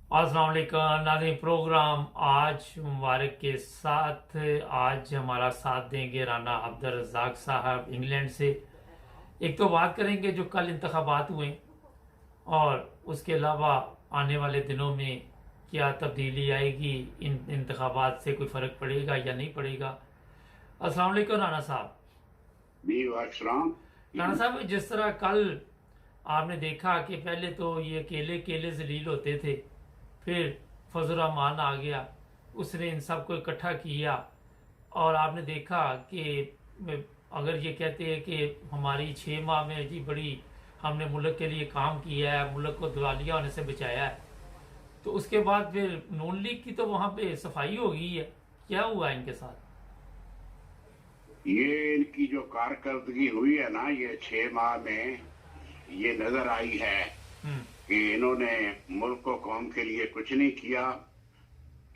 अस्सलाम वालेकुम नाज़रीन। प्रोग्राम आज मुबारक के साथ आज हमारा साथ देंगे राना अब्दुल रज़ाक साहब इंग्लैंड से। एक तो बात करेंगे जो कल इंतखाबात हुए और उसके अलावा आने वाले दिनों में क्या तब्दीली आएगी, इन इंतखाबात से कोई फ़र्क पड़ेगा या नहीं पड़ेगा। अस्सलाम वालेकुम राना साहब। जी वालेकुम। राना साहब, जिस तरह कल आपने देखा कि पहले तो ये केले केले जलील होते थे, फिर फजल रहमान आ गया, उसने इन सबको इकट्ठा किया और आपने देखा कि अगर ये कहते हैं कि हमारी 6 माह में जी बड़ी हमने मुल्क के लिए काम किया है, मुल्क को दिवालिया होने से बचाया है, तो उसके बाद फिर नून लीग की तो वहां पे सफाई हो गई है। क्या हुआ इनके साथ? ये इनकी जो कारकर्दगी हुई है ना, ये 6 माह में ये नजर आई है हम्म। कि इन्होंने मुल्क को कौम के लिए कुछ नहीं किया।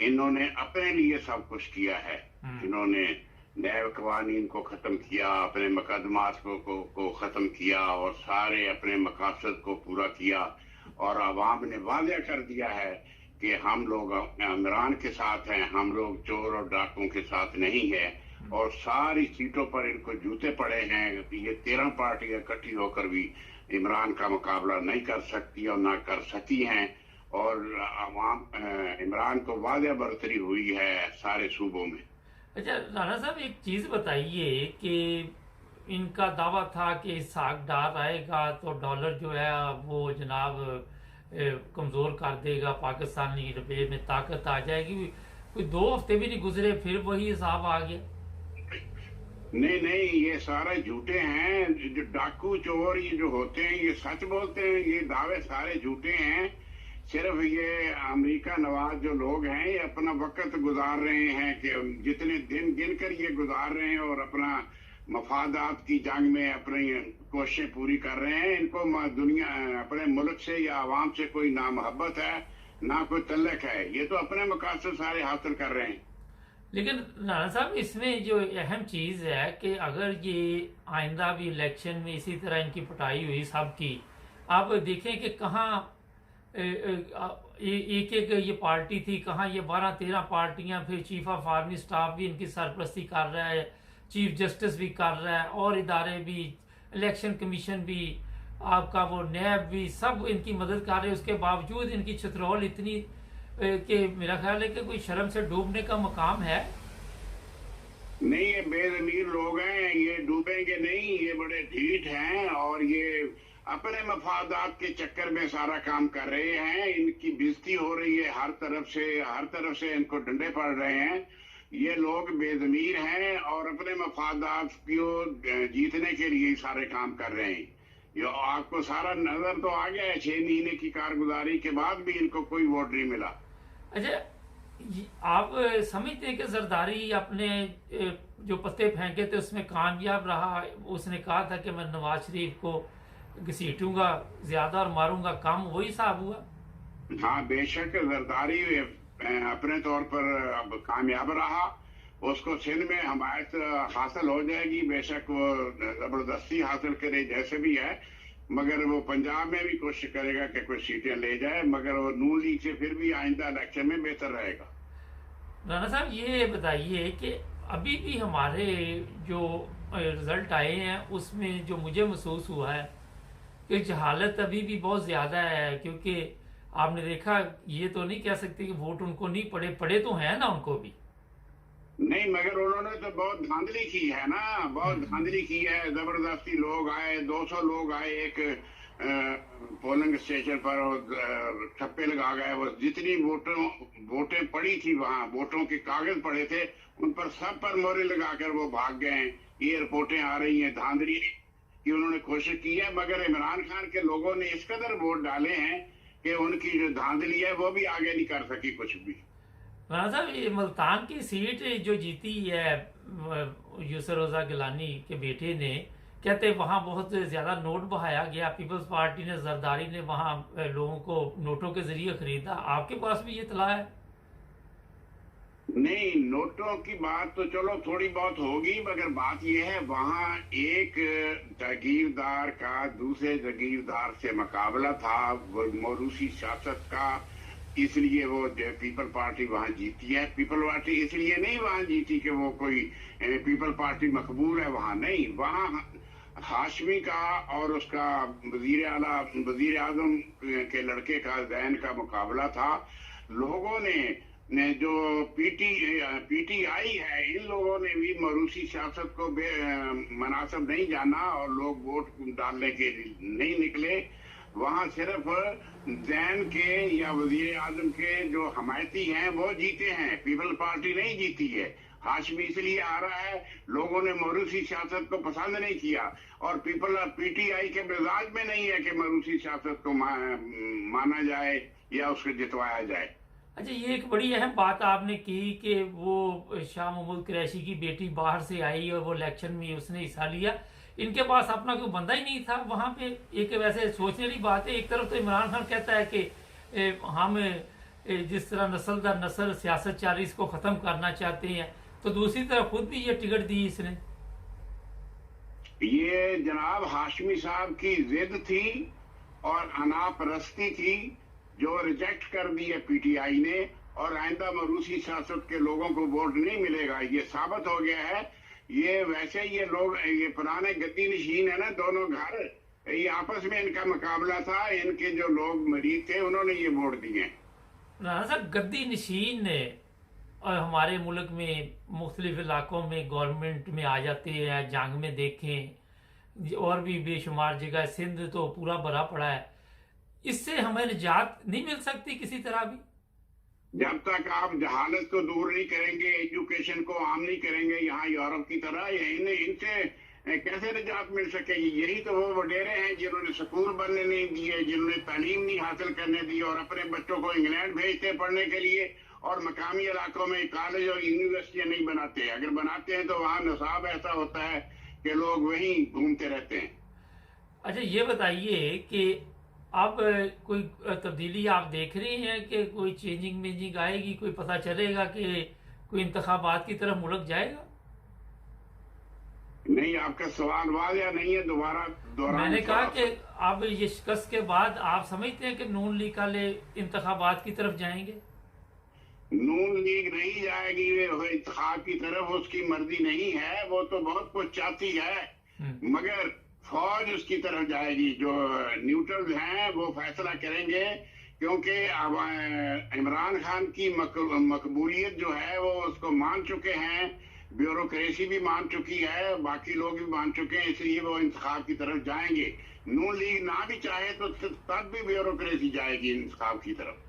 इन्होंने अपने लिए सब कुछ किया है। इन्होंने नए कवानीन को खत्म किया, अपने मुकदमात को खत्म किया और सारे अपने मकासद को पूरा किया। और आवाम ने वादा कर दिया है कि हम लोग इमरान के साथ हैं, हम लोग चोर और डाकुओं के साथ नहीं है। और सारी सीटों पर इनको जूते पड़े हैं। ये 13 पार्टियां इकट्ठी होकर भी इमरान का मुकाबला नहीं कर सकती और ना कर सकी हैं। और आवाम इमरान को वादा बरतरी हुई है सारे सूबों में। अच्छा राणा साहब, एक चीज बताइए कि इनका दावा था कि इसहाक डार आएगा तो डॉलर जो है वो जनाब कमजोर कर देगा, पाकिस्तानी रुपये में ताकत आ जाएगी। कोई 2 हफ्ते भी नहीं गुजरे, फिर वही हिसाब आ गया। नहीं नहीं, ये सारे झूठे हैं। जो डाकू चोर ये जो होते हैं ये सच बोलते हैं। ये दावे सारे झूठे हैं। सिर्फ ये अमेरिका नवाज जो लोग हैं ये अपना वक्त गुजार रहे हैं कि जितने दिन गिन कर ये गुजार रहे हैं और अपना मफादात की जंग में अपनी कोशिशें पूरी कर रहे हैं। इनको दुनिया अपने मुल्क से या आवाम से कोई ना मोहब्बत है ना कोई तल्लक है। ये तो अपने मकासद सारे हासिल कर रहे हैं। लेकिन राणा साहब, इसमें जो अहम चीज है कि अगर ये आइंदा भी इलेक्शन में इसी तरह इनकी पिटाई हुई सबकी, आप देखें कि कहाँ एक एक ये पार्टी थी, कहाँ ये 12-13 पार्टियां, फिर चीफ ऑफ आर्मी स्टाफ भी इनकी सरपरस्ती कर रहा है, चीफ जस्टिस भी कर रहा है और इदारे भी, इलेक्शन कमीशन भी, आपका वो नैब भी, सब इनकी मदद कर रहे हैं। उसके बावजूद इनकी छतरौल इतनी कि मेरा ख्याल है कि कोई शर्म से डूबने का मकाम है। नहीं, ये बेज़मीर लोग हैं, ये डूबेंगे नहीं। ये बड़े ढीठ हैं और ये अपने मफादात के चक्कर में सारा काम कर रहे हैं। इनकी बेइज्जती हो रही है हर तरफ से इनको डंडे पड़ रहे हैं। ये लोग बेज़मीर हैं और अपने मफादात को जीतने के लिए सारे काम कर रहे हैं। ये आपको सारा नजर तो आ गया है। 6 महीने की कारगुजारी के बाद भी इनको कोई वोट नहीं मिला। अच्छा, आप समझते हैं कि जरदारी अपने जो पत्ते फेंके थे उसमें कामयाब रहा? उसने कहा था कि मैं नवाज शरीफ को घसीटूंगा ज्यादा और मारूंगा कम, वही साहब हुआ? हाँ बेशक, जरदारी अपने तौर पर अब कामयाब रहा। उसको सिंध में हमायत हासिल हो जाएगी। बेशक वो जबरदस्ती हासिल करे जैसे भी है, मगर वो पंजाब में भी कोशिश करेगा कि कुछ सीटें ले जाए, मगर वो नून लीग से फिर भी आइंदा इलेक्शन में बेहतर रहेगा। राणा साहब, ये बताइए कि अभी भी हमारे जो रिजल्ट आए हैं उसमें जो मुझे महसूस हुआ है कि जहालत अभी भी बहुत ज्यादा है। क्योंकि आपने देखा, ये तो नहीं कह सकते कि वोट उनको नहीं पड़े, पड़े तो हैं ना उनको भी। नहीं, मगर उन्होंने तो बहुत धांधली की है ना, बहुत धांधली की है। जबरदस्ती लोग आए, 200 लोग आए एक पोलिंग स्टेशन पर और ठप्पे लगा गए। वो जितनी वोटें पड़ी थी, वहां वोटों के कागज पड़े थे, उन पर सब पर मोहरे लगाकर वो भाग गए। ये रिपोर्टें आ रही हैं धांधली की उन्होंने कोशिश की है। मगर इमरान खान के लोगों ने इस कदर वोट डाले हैं कि उनकी जो धांधली है वो भी आगे नहीं कर सकी कुछ भी। राणा साहब, ये मुल्तान की सीट जो जीती है यूसर रोजा गिलानी के बेटे ने, कहते वहां बहुत ज्यादा नोट बहाया गया, पीपल्स पार्टी ने, जरदारी ने वहां लोगों को नोटों के जरिए खरीदा। आपके पास भी ये इतला है? नहीं, नोटों की बात तो चलो थोड़ी बहुत होगी, मगर बात यह है वहां एक जागीरदार का दूसरे जागीरदार से मुकाबला था। वो मौरूसी सियासत का इसलिए वो पीपल पार्टी वहां जीती है। पीपल पार्टी इसलिए नहीं वहां जीती कि वो कोई पीपल पार्टी मकबूल है वहां, नहीं, वहां हाशमी का और उसका वजीर आजम के लड़के का जैन का मुकाबला था। लोगों ने जो पीटीआई है, इन लोगों ने भी मरूसी सियासत को मुनासिब नहीं जाना और लोग वोट डालने के लिए नहीं निकले। वहां सिर्फ जैन के या वजीर आजम के जो हमायती हैं वो जीते हैं, पीपल पार्टी नहीं जीती है। हाशमी इसलिए आ रहा है, लोगों ने मरूसी सियासत को पसंद नहीं किया और पीटीआई के मिजाज में नहीं है कि मरूसी सियासत को माना जाए या उसको जितवाया जाए। अच्छा, ये एक बड़ी अहम बात आपने की कि वो शाह महमूद कुरैशी की बेटी बाहर से आई और वो इलेक्शन में उसने हिस्सा लिया। इनके पास अपना कोई बंदा ही नहीं था वहां पे। एक वैसे सोचने वाली बात है, एक तरफ तो इमरान खान कहता है कि हम जिस तरह नस्ल दर नस्ल सियासत चल रही इसको खत्म करना चाहते हैं, तो दूसरी तरफ खुद भी ये टिकट दी इसने। ये जनाब हाशमी साहब की जिद थी और अनापरस्ती थी जो रिजेक्ट कर दी है पीटीआई ने, और आइंदा मरूसी सियासत के लोगों को वोट नहीं मिलेगा, ये साबित हो गया है। ये वैसे ये लोग, ये पुराने गद्दी नशीन है ना दोनों घर, ये आपस में इनका मुकाबला था, इनके जो लोग मरीज थे उन्होंने ये वोट दिए। राणा साहब, गद्दी नशीन ने और हमारे मुल्क में मुख्तलिफ इलाकों में गवर्नमेंट में आ जाते हैं, जंग में देखें और भी बेशुमार जगह, सिंध तो पूरा भरा पड़ा है। इससे हमें निजात नहीं मिल सकती किसी तरह भी? जब तक आप जहालत को दूर नहीं करेंगे, एजुकेशन को आम नहीं करेंगे यहाँ यूरोप की तरह, इनसे कैसे निजात मिल सकेगी? यही तो वो वडेरे हैं जिन्होंने स्कूल बनने नहीं दिए, जिन्होंने तालीम नहीं हासिल करने दी और अपने बच्चों को इंग्लैंड भेजते पढ़ने के लिए, और मकामी इलाकों में कॉलेज और यूनिवर्सिटियां नहीं बनाते। अगर बनाते हैं तो वहाँ निसाब ऐसा होता है कि लोग वहीं घूमते रहते हैं। अच्छा, ये बताइए कि अब कोई तब्दीली आप देख रहे हैं कि कोई चेंजिंग आएगी, कोई पता चलेगा कि कोई इंतखाबात की तरफ मुल्क जाएगा? नहीं, आपका सवाल वाज़ेह नहीं है, दोबारा मैंने कहा कि अब ये शिकस्त के बाद आप समझते हैं कि नून लीग वाले इंतखाबात की तरफ जाएंगे? नून लीग नहीं जाएगी इंतखाब की तरफ, उसकी मर्जी नहीं है, वो तो बहुत कुछ चाहती है, मगर फौज उसकी तरफ जाएगी। जो न्यूट्रल हैं वो फैसला करेंगे, क्योंकि अब इमरान खान की मकबूलियत जो है वो उसको मान चुके हैं, ब्यूरोक्रेसी भी मान चुकी है, बाकी लोग भी मान चुके हैं, इसलिए वो इंतखाब की तरफ जाएंगे। नून लीग ना भी चाहे तो तब भी ब्यूरोक्रेसी जाएगी इंतखाब की तरफ।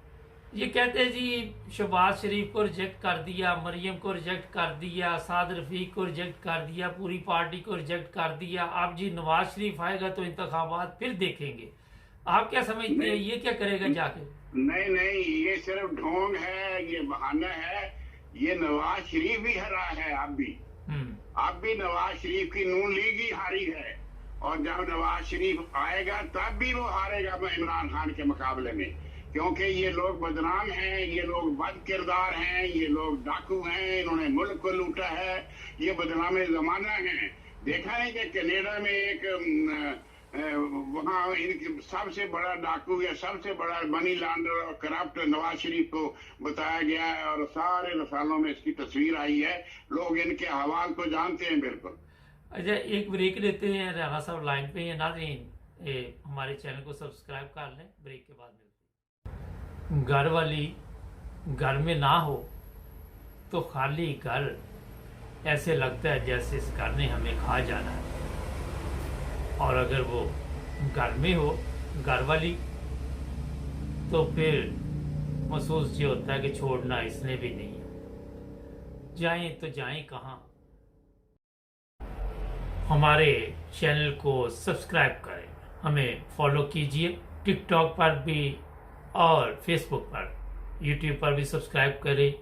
ये कहते हैं जी शहबाज शरीफ को रिजेक्ट कर दिया, मरियम को रिजेक्ट कर दिया, साद रफीक को रिजेक्ट कर दिया, पूरी पार्टी को रिजेक्ट कर दिया, अब जी नवाज शरीफ आएगा तो इंतखाबात फिर देखेंगे। आप क्या समझते हैं, ये क्या करेगा जाके? नहीं, ये सिर्फ ढोंग है, ये बहाना है। ये नवाज शरीफ भी हरा है, अब भी नवाज शरीफ की नून लीग ही हारी है, और जब नवाज शरीफ आएगा तब भी वो हारेगा इमरान खान के मुकाबले में, क्योंकि ये लोग बदनाम हैं, ये लोग बद किरदार हैं, ये लोग डाकू हैं, इन्होंने मुल्क को लूटा है, ये बदनाम जमाना है। देखा है कि कनाडा में एक वहाँ सबसे बड़ा डाकू या सबसे बड़ा मनी लॉन्डर और करप्ट नवाज शरीफ को बताया गया है, और सारे रसालों में इसकी तस्वीर आई है, लोग इनके हवाल को जानते हैं बिल्कुल। अच्छा, एक ब्रेक लेते हैं, राणा साहब लाइन पे हैं। नाज़रीन, हमारे चैनल को सब्सक्राइब कर लें, ब्रेक के बाद मिलते हैं। घर वाली घर में ना हो तो खाली घर ऐसे लगता है जैसे इस घर ने हमें खा जाना है, और अगर वो घर में हो घर वाली तो फिर महसूस ये होता है कि छोड़ना इसने भी नहीं है। जाएं तो जाएं कहाँ? हमारे चैनल को सब्सक्राइब करें, हमें फॉलो कीजिए, टिकटॉक पर भी और फेसबुक पर, यूट्यूब पर भी सब्सक्राइब करें,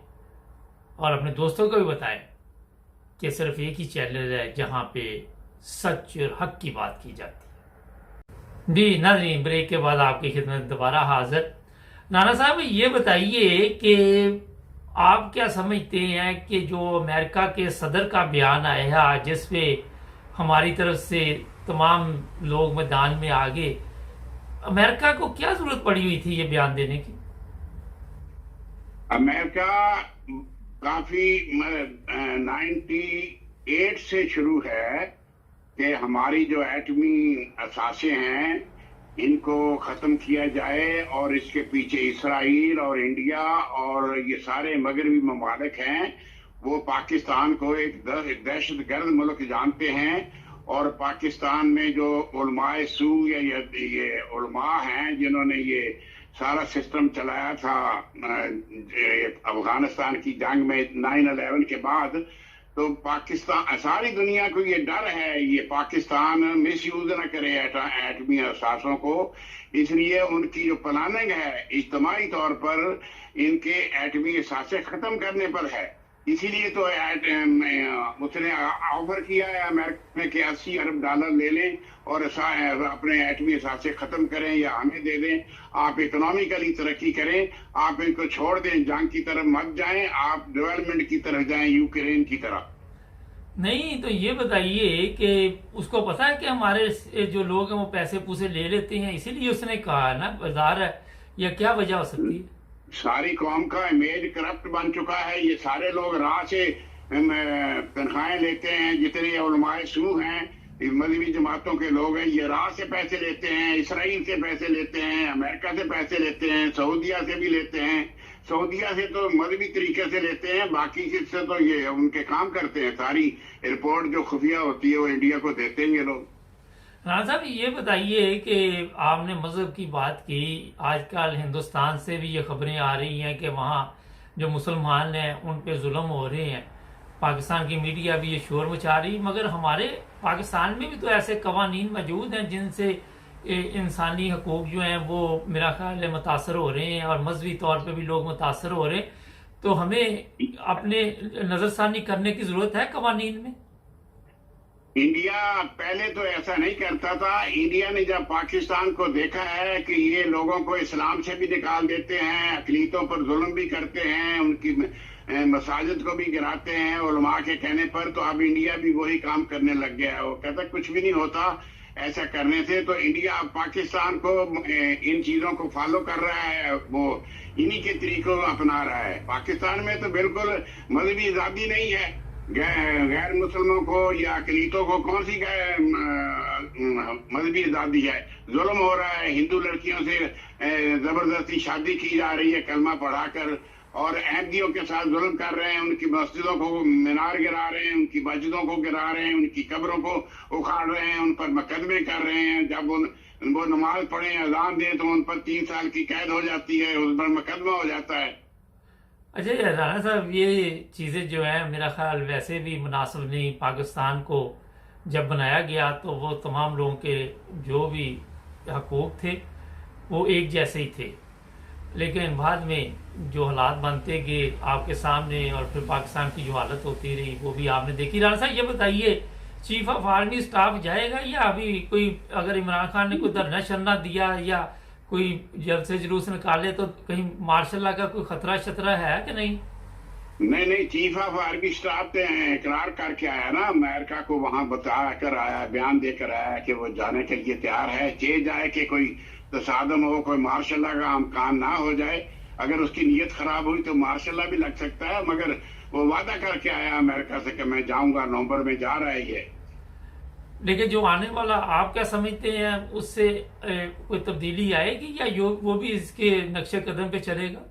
और अपने दोस्तों को भी बताएं कि सिर्फ एक ही चैनल है जहां पे सच और हक की बात की जाती है। जी नाज़रीन, ब्रेक के बाद आपकी खिदमत दोबारा हाजिर। नाना साहब, ये बताइए कि आप क्या समझते हैं कि जो अमेरिका के सदर का बयान आया जिसपे हमारी तरफ से तमाम लोग मैदान में आ गए, अमेरिका को क्या जरूरत पड़ी हुई थी ये बयान देने की? امریکہ کافی 98 سے شروع ہے کہ ہماری جو ایٹمی اثاثے ہیں ان کو ختم کیا جائے، اور اس کے پیچھے اسرائیل اور انڈیا اور یہ سارے مغربی ممالک ہیں، وہ پاکستان کو ایک دہشت گرد ملک جانتے ہیں. اور پاکستان میں جو علماء سو یا یہ علماء ہیں جنہوں نے یہ سارا سسٹم چلایا تھا افغانستان کی جنگ میں 9/11 کے بعد، تو پاکستان ساری دنیا کو یہ ڈر ہے یہ پاکستان مس یوز نہ کرے ایٹمی اثاثوں کو. اس لیے ان کی جو پلاننگ ہے اجتماعی طور پر ان کے ایٹمی اثاثے ختم کرنے پر ہے. اسی لیے تو اس نے آفر کیا ہے امریکہ میں کہ $80 ارب لے لیں اور اپنے ایٹمی اثاثے ختم کریں یا ہمیں دے دیں. آپ اکنامیکلی ترقی کریں، آپ ان کو چھوڑ دیں، جنگ کی طرف مت جائیں، آپ ڈیولپمنٹ کی طرف جائیں یوکرین کی طرف. نہیں تو یہ بتائیے کہ اس کو پتا ہے کہ ہمارے جو لوگ ہیں وہ پیسے پوسے لے لیتے ہیں، اسی لیے اس نے کہا نا بازار ہے، یا کیا وجہ ہو سکتی ہے؟ ساری قوم کا امیج کرپٹ بن چکا ہے. یہ سارے لوگ راہ سے تنخواہیں لیتے ہیں، جتنے علماء سو ہیں مذہبی جماعتوں کے لوگ ہیں، یہ راہ سے پیسے لیتے ہیں، اسرائیل سے پیسے لیتے ہیں، امریکہ سے پیسے لیتے ہیں، سعودیہ سے بھی لیتے ہیں. سعودیہ سے تو مذہبی طریقے سے لیتے ہیں، باقی سے تو یہ ان کے کام کرتے ہیں. ساری رپورٹ جو خفیہ ہوتی ہے وہ انڈیا کو دیتے ہیں یہ لوگ. رانا صاحب یہ بتائیے کہ آپ نے مذہب کی بات کی، آج کل ہندوستان سے بھی یہ خبریں آ رہی ہیں کہ وہاں جو مسلمان ہیں ان پہ ظلم ہو رہے ہیں. پاکستان کی میڈیا بھی یہ شور مچا رہی، مگر ہمارے پاکستان میں بھی تو ایسے قوانین موجود ہیں جن سے انسانی حقوق جو ہیں وہ میرا خیال ہے متاثر ہو رہے ہیں، اور مذہبی طور پہ بھی لوگ متاثر ہو رہے ہیں. تو ہمیں اپنے نظر ثانی کرنے کی ضرورت ہے قوانین میں. انڈیا پہلے تو ایسا نہیں کرتا تھا. انڈیا نے جب پاکستان کو دیکھا ہے کہ یہ لوگوں کو اسلام سے بھی نکال دیتے ہیں، اقلیتوں پر ظلم بھی کرتے ہیں، ان کی مساجد کو بھی گراتے ہیں علماء کے کہنے پر، تو اب انڈیا بھی وہی کام کرنے لگ گیا ہے. وہ کہتا کچھ بھی نہیں ہوتا ایسا کرنے سے. تو انڈیا اب پاکستان کو ان چیزوں کو فالو کر رہا ہے، وہ انہی کے طریقوں کو اپنا رہا ہے. پاکستان میں تو بالکل مذہبی آزادی نہیں ہے. غیر مسلموں کو یا اقلیتوں کو کون سی مذہبی آزادی ہے؟ ظلم ہو رہا ہے. ہندو لڑکیوں سے زبردستی شادی کی جا رہی ہے کلمہ پڑھا کر، اور احمدیوں کے ساتھ ظلم کر رہے ہیں. ان کی مسجدوں کو مینار گرا رہے ہیں، ان کی مسجدوں کو گرا رہے ہیں، ان کی قبروں کو اکھاڑ رہے ہیں، ان پر مقدمے کر رہے ہیں. جب وہ نماز پڑھیں اذان دیں تو ان پر 3 سال کی قید ہو جاتی ہے، اس پر مقدمہ ہو جاتا ہے. اچھا رانا صاحب یہ چیزیں جو ہیں میرا خیال ویسے بھی مناسب نہیں. پاکستان کو جب بنایا گیا تو وہ تمام لوگوں کے جو بھی حقوق تھے وہ ایک جیسے ہی تھے، لیکن بعد میں جو حالات بنتے گئے آپ کے سامنے، اور پھر پاکستان کی جو حالت ہوتی رہی وہ بھی آپ نے دیکھی. رانا صاحب یہ بتائیے چیف آف آرمی اسٹاف جائے گا، یا ابھی کوئی اگر عمران خان نے کوئی دھرنا شرنا دیا یا کوئی جلد سے جلوس نکالے تو کہیں مارشل لا کا کوئی خطرہ شطرہ ہے کہ نہیں؟ نہیں، چیف آف آرمی اسٹاف نے اقرار کر کے آیا نا، امریکہ کو وہاں بتا کر آیا، بیان دے کر آیا کہ وہ جانے کے لیے تیار ہے. جائے کہ کوئی تصادم ہو، کوئی مارشل اللہ کا امکان نہ ہو جائے. اگر اس کی نیت خراب ہوئی تو مارشل اللہ بھی لگ سکتا ہے، مگر وہ وعدہ کر کے آیا امریکہ سے کہ میں جاؤں گا، نومبر میں جا رہا ہے یہ. لیکن جو آنے والا آپ کیا سمجھتے ہیں اس سے کوئی تبدیلی آئے گی، یا وہ بھی اس کے نقش قدم پہ چلے گا؟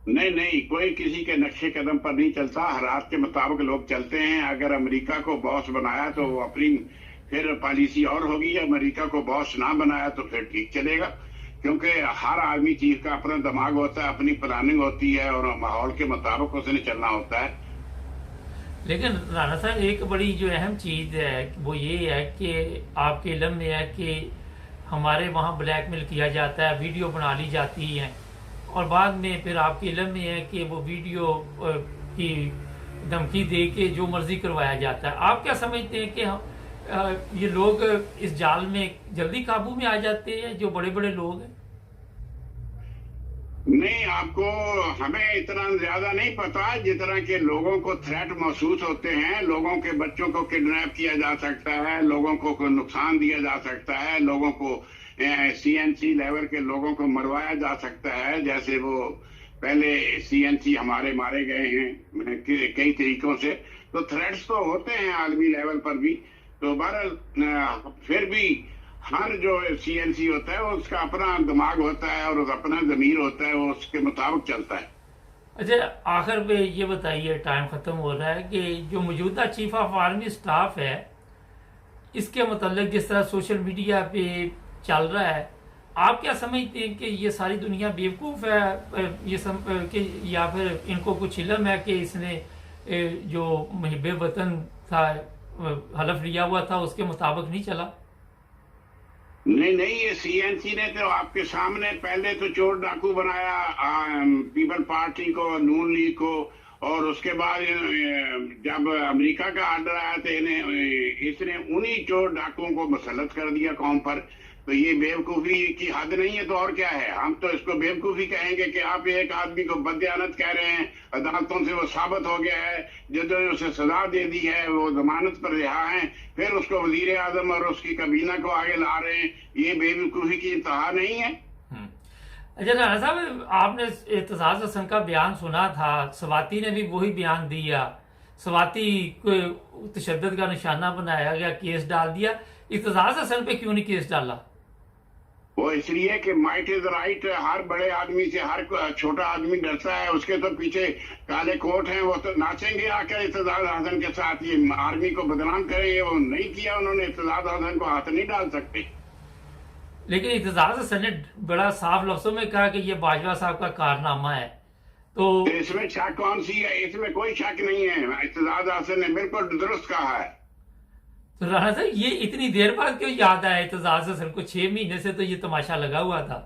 نہیں، کوئی کسی کے نقش قدم پر نہیں چلتا. حالات کے مطابق لوگ چلتے ہیں. اگر امریکہ کو باس بنایا تو وہ اپنی پھر پالیسی اور ہوگی. امریکہ کو باس نہ بنایا تو پھر ٹھیک چلے گا، کیونکہ ہر آدمی چیز کا اپنا دماغ ہوتا ہے، اپنی پلاننگ ہوتی ہے، اور ماحول کے مطابق اس نے چلنا ہوتا ہے. لیکن رانا صاحب ایک بڑی جو اہم چیز ہے وہ یہ ہے کہ آپ کے علم میں ہے کہ ہمارے وہاں بلیک میل کیا جاتا ہے، ویڈیو بنا لی جاتی ہے، اور بعد میں پھر آپ کے علم میں ہے کہ وہ ویڈیو کی دھمکی دے کے جو مرضی کروایا جاتا ہے. آپ کیا سمجھتے ہیں کہ یہ لوگ اس جال میں جلدی قابو میں آ جاتے ہیں جو بڑے بڑے لوگ ہیں؟ نہیں، ہمیں اتنا زیادہ نہیں پتا جتنا کہ لوگوں کو تھریٹ محسوس ہوتے ہیں. لوگوں کے بچوں کو کڈنیپ کیا جا سکتا ہے، لوگوں کو نقصان دیا جا سکتا ہے، لوگوں کو CNC لیول کے لوگوں کو مروایا جا سکتا ہے. جیسے وہ पहले CNC हमारे मारे गए हैं कई तरीकों से, तो थ्रेट्स तो होते हैं आलमी लेवल पर भी। तो बहरहाल फिर भी हर जो CNC होता है उसका अपना दिमाग होता है और अपना ज़मीर होता है, वो उसके मुताबिक चलता है। अच्छा, आखिर में ये बताइए, टाइम ख़त्म हो रहा है, कि जो मौजूदा चीफ ऑफ आर्मी स्टाफ है इसके मतलब जिस तरह सोशल मीडिया पे चल रहा है, आप क्या समझते हैं कि ये सारी दुनिया बेवकूफ़ है कि या फिर इनको कुछ इल्म है कि इसने जो मुहिब्बे वतन था, हलफ लिया हुआ था, उसके मुताबिक नहीं चला? नहीं, ये CNC ने तो आपके सामने पहले तो चोर डाकू बनाया पीपल पार्टी को, नून लीग को, और उसके बाद जब अमेरिका का आर्डर आया तो इसने उन्हीं चोर डाकुओं को मुसल्लत कर दिया कौम पर। तो ये बेवकूफ़ी की हद नहीं है तो और क्या है? हम तो इसको बेवकूफ़ी कहेंगे कि आप एक आदमी को बदयानत कह रहे हैं, अदालतों से वो साबित हो गया है, जो उसे सजा दे दी है, वो जमानत पर रिहा है, फिर उसको वजीर आजम और उसकी kabina को आगे ला रहे हैं। ये बेवकूफ़ी की इंतहा नहीं है। अच्छा राणा साहब, आपने एतजाज हसन का बयान सुना था, स्वाति ने भी वही बयान दिया, स्वाति को तशद्दुद का निशाना बनाया गया, केस डाल दिया। एतजाज हसन पे क्यों नहीं केस डाला? वो इसलिए कि माइट इज राइट। हर बड़े आदमी से हर छोटा आदमी डरता है, उसके तो पीछे काले कोट हैं, वो तो नाचेंगे आकर एतजाज हसन के साथ, ये आर्मी को बदनाम करेंगे। वो नहीं किया उन्होंने, एतजाज हसन को हाथ नहीं डाल सकते। लेकिन एतजाज हसन ने बड़ा साफ लफ्जों में कहा कि ये बाजवा साहब का कारनामा है, तो इसमें शक कौन सी है? इसमें कोई शक नहीं है, एतजाज हसन ने बिल्कुल दुरुस्त कहा है। तो राणा साहब, ये इतनी देर बाद क्यों याद आया एतजाज हसन को? 6 महीने से तो ये तमाशा लगा हुआ था।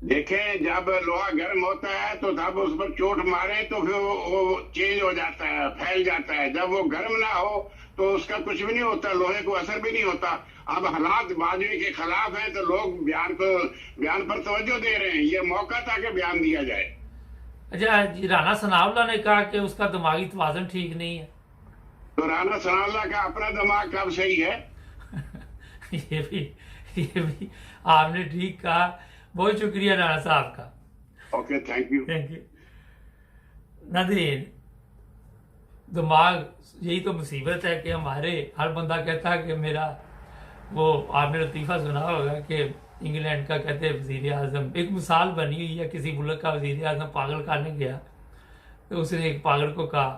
देखें, जब लोहा गर्म होता है तो तब उस पर चोट मारे तो फिर वो चेंज हो जाता है, फैल जाता है। जब वो गर्म ना हो तो उसका कुछ भी नहीं होता, लोहे को असर भी नहीं होता। अब हालात बाजवे के खिलाफ हैं तो लोग बयान पर तवज्जो दे रहे हैं। ये मौका था कि बयान दिया जाए। अच्छा, राणा सनाउल्लाह ने कहा कि उसका दिमागी तवाज़ुन ठीक नहीं है। तो राणा सनाउल्लाह का अपना दिमाग कब सही है? ये भी आपने ठीक कहा। बहुत शुक्रिया राणा साहब का। Okay, thank you. नाज़रीन, दिमाग यही तो मुसीबत है कि हमारे हर बंदा कहता है कि मेरा, वो आपने लतीफ़ा सुना होगा कि इंग्लैंड का कहते हैं वज़ीर आज़म, एक मिसाल बनी हुई है, किसी मुल्क का वज़ीर आज़म पागल खाने गया तो उसने एक पागल को कहा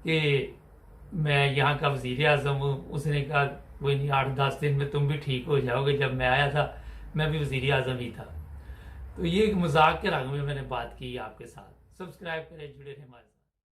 कि मैं यहाँ का वज़ीर आज़म हूँ। उसने कहा कोई नहीं, 8-10 दिन में तुम भी ठीक हो जाओगे, जब मैं आया था मैं भी वज़ीर आज़म ही था। तो ये एक मजाक के रंग में मैंने बात की आपके साथ। सब्सक्राइब करें, जुड़े रहें हमारे साथ।